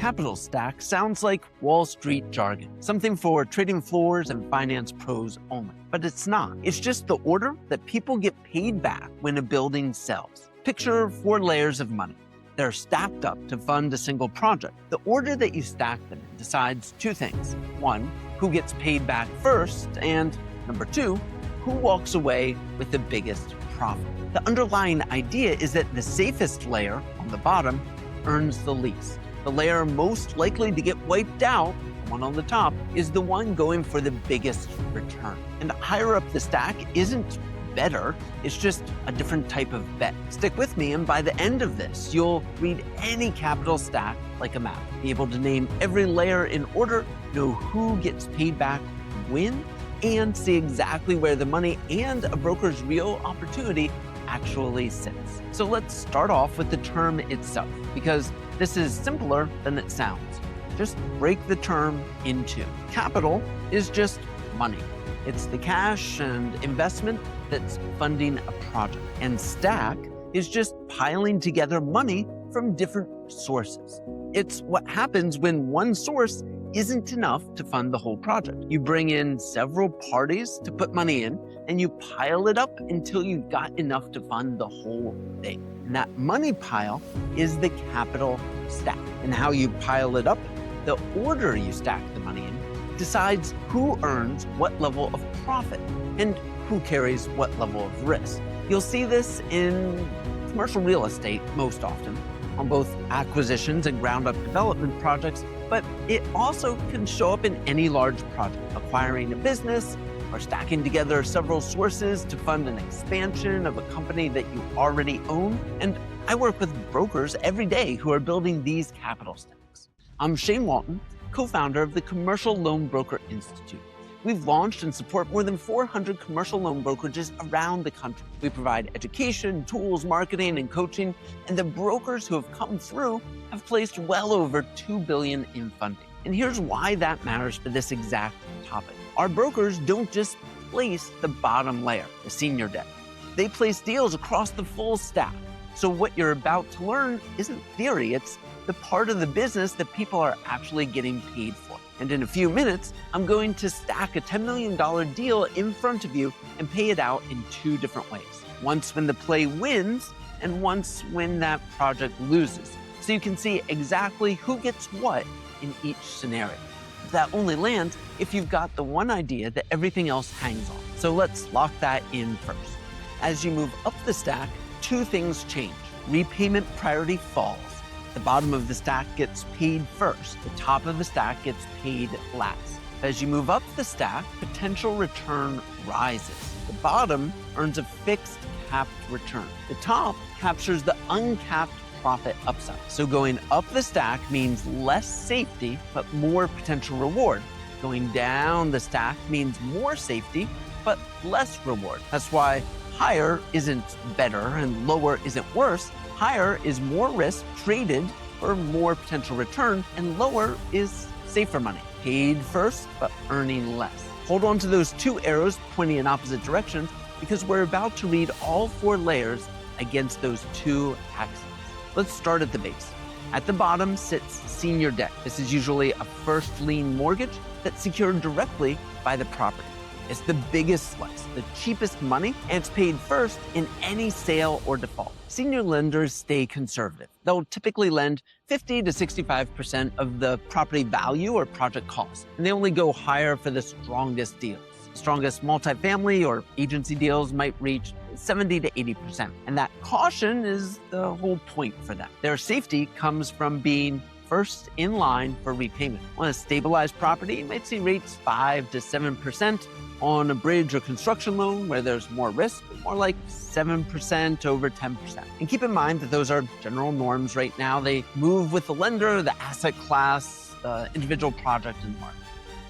capital stack sounds like Wall Street jargon, something for trading floors and finance pros only. But it's not. It's just the order that people get paid back when a building sells. Picture 4 layers of money. They're stacked up to fund a single project. The order that you stack them in decides 2 things. 1, who gets paid back first, and number 2, who walks away with the biggest profit. The underlying idea is that the safest layer on the bottom earns the least. The layer most likely to get wiped out, the one on the top, is the one going for the biggest return. And higher up the stack isn't better, it's just a different type of bet. Stick with me, and by the end of this, you'll read any capital stack like a map, be able to name every layer in order, know who gets paid back when, and see exactly where the money and a broker's real opportunity actually sits. So let's start off with the term itself, because this is simpler than it sounds. Just break the term in 2. Capital is just money. It's the cash and investment that's funding a project. And stack is just piling together money from different sources. It's what happens when one source isn't enough to fund the whole project. You bring in several parties to put money in, and you pile it up until you've got enough to fund the whole thing. And that money pile is the capital stack. And how you pile it up, the order you stack the money in, decides who earns what level of profit and who carries what level of risk. You'll see this in commercial real estate most often, on both acquisitions and ground-up development projects, but it also can show up in any large project, acquiring a business or stacking together several sources to fund an expansion of a company that you already own. And I work with brokers every day who are building these capital stacks. I'm Shane Walton, co-founder of the Commercial Loan Broker Institute. We've launched and support more than 400 commercial loan brokerages around the country. We provide education, tools, marketing, and coaching, and the brokers who have come through have placed well over $2 billion in funding. And here's why that matters for this exact topic. Our brokers don't just place the bottom layer, the senior debt. They place deals across the full stack. So what you're about to learn isn't theory, it's the part of the business that people are actually getting paid for. And in a few minutes, I'm going to stack a $10 million deal in front of you and pay it out in 2 different ways. Once when the play wins, and once when that project loses. So you can see exactly who gets what in each scenario. That only lands if you've got the one idea that everything else hangs on. So let's lock that in first. As you move up the stack, 2 things change. Repayment priority falls. The bottom of the stack gets paid first. The top of the stack gets paid last. As you move up the stack, potential return rises. The bottom earns a fixed capped return. The top captures the uncapped profit upside. So going up the stack means less safety, but more potential reward. Going down the stack means more safety, but less reward. That's why higher isn't better and lower isn't worse. Higher is more risk traded for more potential return, and lower is safer money, paid first, but earning less. Hold on to those 2 arrows pointing in opposite directions, because we're about to read all 4 layers against those 2 axes. Let's start at the base. At the bottom sits senior debt. This is usually a first lien mortgage that's secured directly by the property. It's the biggest slice, the cheapest money, and it's paid first in any sale or default. Senior lenders stay conservative. They'll typically lend 50 to 65% of the property value or project cost, and they only go higher for the strongest deals. The strongest multifamily or agency deals might reach 70 to 80%, and that caution is the whole point for them. Their safety comes from being first in line for repayment. On a stabilized property, you might see rates 5 to 7%. On a bridge or construction loan where there's more risk, more like 7% over 10%. And keep in mind that those are general norms right now. They move with the lender, the asset class, the individual project, and more.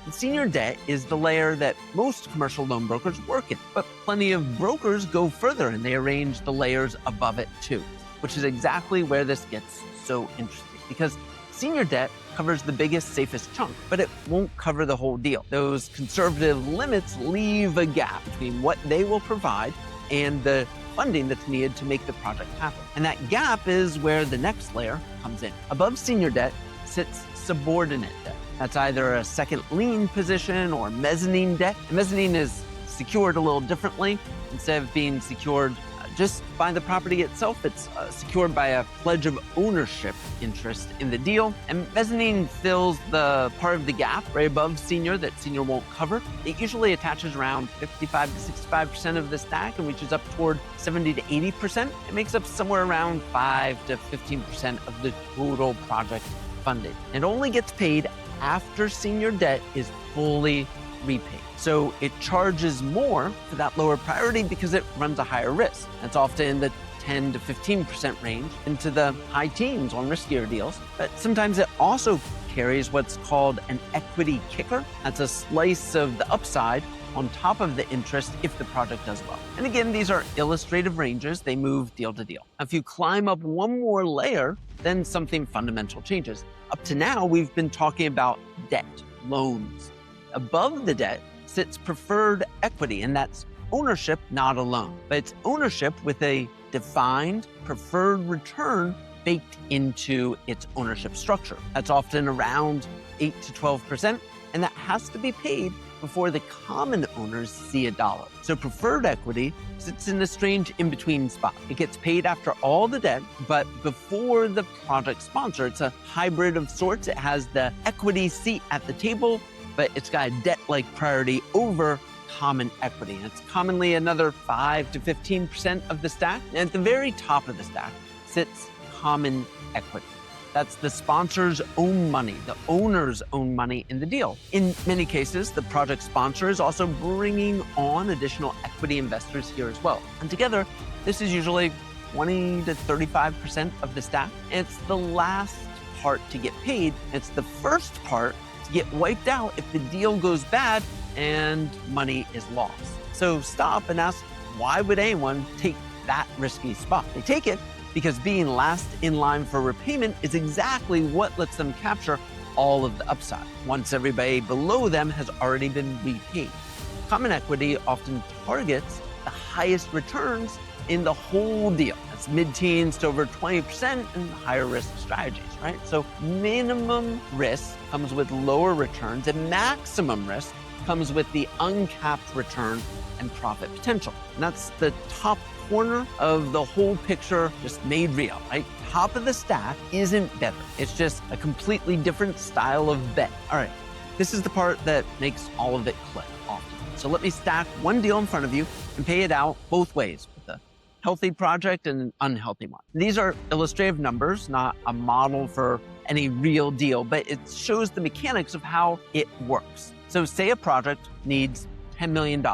And senior debt is the layer that most commercial loan brokers work in, but plenty of brokers go further and they arrange the layers above it too, which is exactly where this gets so interesting, because senior debt covers the biggest, safest chunk, but it won't cover the whole deal. Those conservative limits leave a gap between what they will provide and the funding that's needed to make the project happen. And that gap is where the next layer comes in. Above senior debt sits subordinate debt. That's either a second lien position or mezzanine debt. And mezzanine is secured a little differently. Instead of being secured just by the property itself, it's secured by a pledge of ownership interest in the deal. And mezzanine fills the part of the gap right above senior that senior won't cover. It usually attaches around 55 to 65% of the stack and reaches up toward 70 to 80%. It makes up somewhere around 5 to 15% of the total project funding. It only gets paid after senior debt is fully repaid. So it charges more for that lower priority because it runs a higher risk. That's often in the 10 to 15% range into the high teens on riskier deals. But sometimes it also carries what's called an equity kicker. That's a slice of the upside on top of the interest if the project does well. And again, these are illustrative ranges. They move deal to deal. If you climb up one more layer, then something fundamental changes. Up to now, we've been talking about debt, loans. Above the debt sits preferred equity, and that's ownership, not a loan. But it's ownership with a defined preferred return baked into its ownership structure. That's often around 8 to 12%, and that has to be paid before the common owners see $1. So preferred equity sits in a strange in-between spot. It gets paid after all the debt, but before the project sponsor. It's a hybrid of sorts. It has the equity seat at the table, but it's got a debt-like priority over common equity. And it's commonly another 5 to 15% of the stack. And at the very top of the stack sits common equity. That's the sponsor's own money, the owner's own money in the deal. In many cases, the project sponsor is also bringing on additional equity investors here as well. And together, this is usually 20 to 35% of the stack. And it's the last part to get paid. It's the first part to get wiped out if the deal goes bad and money is lost. So stop and ask, why would anyone take that risky spot? They take it because being last in line for repayment is exactly what lets them capture all of the upside once everybody below them has already been repaid. Common equity often targets the highest returns in the whole deal. That's mid-teens to over 20% and higher risk strategies, right? So minimum risk comes with lower returns and maximum risk comes with the uncapped return and profit potential. And that's the top corner of the whole picture just made real, right? Top of the stack isn't better. It's just a completely different style of bet. All right, this is the part that makes all of it click often. So let me stack one deal in front of you and pay it out both ways with a healthy project and an unhealthy one. These are illustrative numbers, not a model for any real deal, but it shows the mechanics of how it works. So say a project needs $10 million.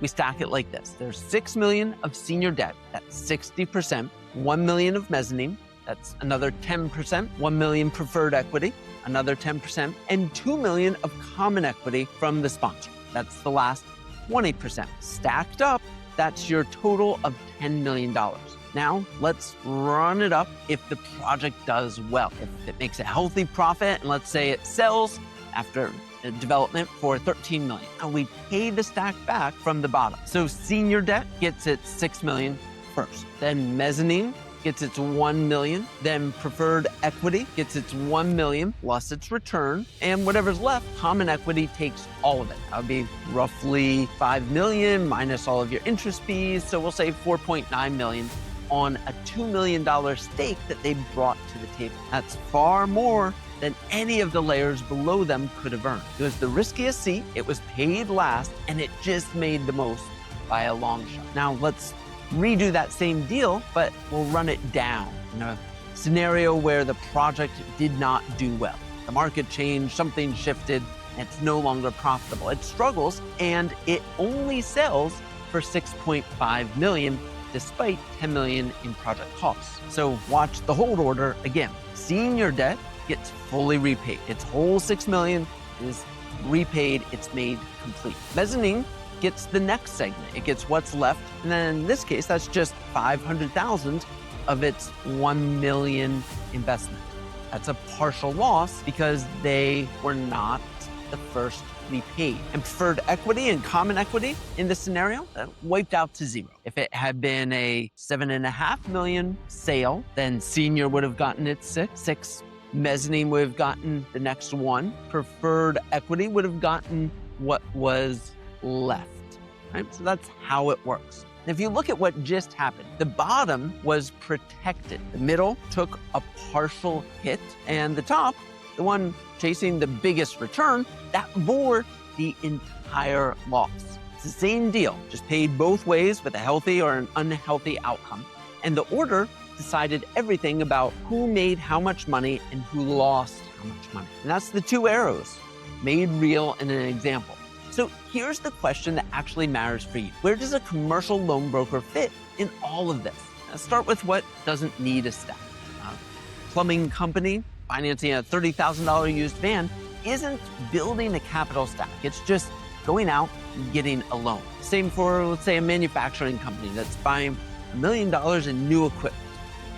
We stack it like this. There's $6 million of senior debt, that's 60%, $1 million of mezzanine, that's another 10%, $1 million preferred equity, another 10%, and $2 million of common equity from the sponsor. That's the last 20%. Stacked up, that's your total of $10 million. Now, let's run it up if the project does well. If it makes a healthy profit, and let's say it sells after development for $13 million. And we pay the stack back from the bottom. So senior debt gets its $6 million first. Then mezzanine gets its $1 million. Then preferred equity gets its $1 million plus its return. And whatever's left, common equity takes all of it. That would be roughly $5 million minus all of your interest fees. So we'll say $4.9 million on a $2 million stake that they brought to the table. That's far more than any of the layers below them could have earned. It was the riskiest seat, it was paid last, and it just made the most by a long shot. Now let's redo that same deal, but we'll run it down in a scenario where the project did not do well. The market changed, something shifted, and it's no longer profitable. It struggles, and it only sells for $6.5 million, despite $10 million in project costs. So watch the hold order again. Senior debt gets fully repaid. Its whole $6 million is repaid, it's made complete. Mezzanine gets the next segment. It gets what's left, and then in this case, that's just $500,000 of its $1 million investment. That's a partial loss because they were not the first repaid. And preferred equity and common equity in this scenario, that wiped out to zero. If it had been a $7.5 million sale, then senior would have gotten its $6 Mezzanine would have gotten the next one. Preferred equity would have gotten what was left, right? So that's how it works. If you look at what just happened, the bottom was protected. The middle took a partial hit, and the top, the one chasing the biggest return, that bore the entire loss. It's the same deal, just paid both ways with a healthy or an unhealthy outcome. And the order decided everything about who made how much money and who lost how much money. And that's the two arrows, made real in an example. So here's the question that actually matters for you. Where does a commercial loan broker fit in all of this? Let's start with what doesn't need a stack. Plumbing company financing a $30,000 used van isn't building a capital stack. It's just going out and getting a loan. Same for, let's say, a manufacturing company that's buying $1 million in new equipment,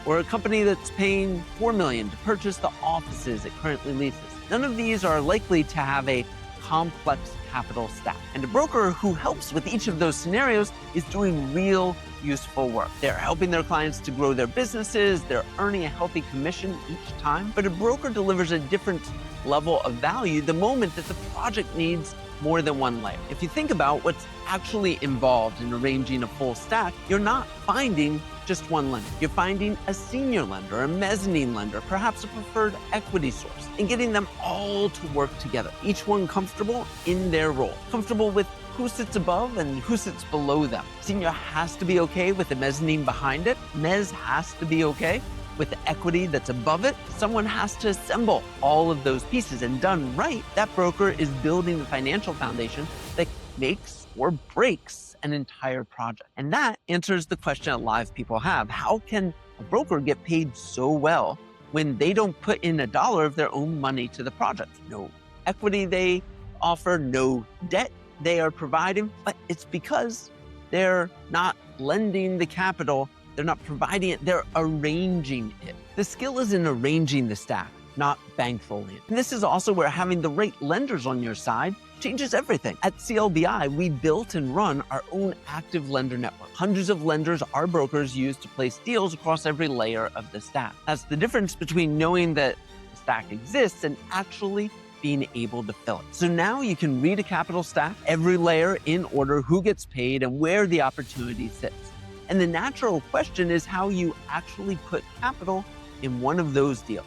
or a company that's paying $4 million to purchase the offices it currently leases. None of these are likely to have a complex capital stack. And a broker who helps with each of those scenarios is doing real useful work. They're helping their clients to grow their businesses, they're earning a healthy commission each time, but a broker delivers a different level of value the moment that the project needs more than one layer. If you think about what's actually involved in arranging a full stack, you're not finding just one lender. You're finding a senior lender, a mezzanine lender, perhaps a preferred equity source, and getting them all to work together, each one comfortable in their role, comfortable with who sits above and who sits below them. Senior has to be okay with the mezzanine behind it. Mezz has to be okay with the equity that's above it. Someone has to assemble all of those pieces, and done right, that broker is building the financial foundation that makes or breaks an entire project. And that answers the question that live people have. How can a broker get paid so well when they don't put in a dollar of their own money to the project? No equity they offer, no debt they are providing, but it's because they're not lending the capital, they're not providing it, they're arranging it. The skill is in arranging the stack, not bankrolling it. And this is also where having the right lenders on your side changes everything. At CLBI, we built and run our own active lender network. Hundreds of lenders our brokers use to place deals across every layer of the stack. That's the difference between knowing that the stack exists and actually being able to fill it. So now you can read a capital stack, every layer in order, who gets paid and where the opportunity sits. And the natural question is how you actually put capital in one of those deals,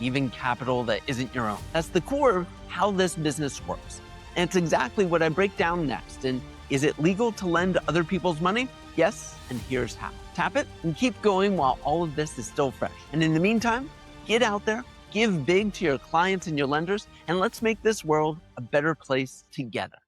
even capital that isn't your own. That's the core of how this business works. And it's exactly what I break down next. And is it legal to lend other people's money? Yes, and here's how. Tap it and keep going while all of this is still fresh. And in the meantime, get out there, give big to your clients and your lenders, and let's make this world a better place together.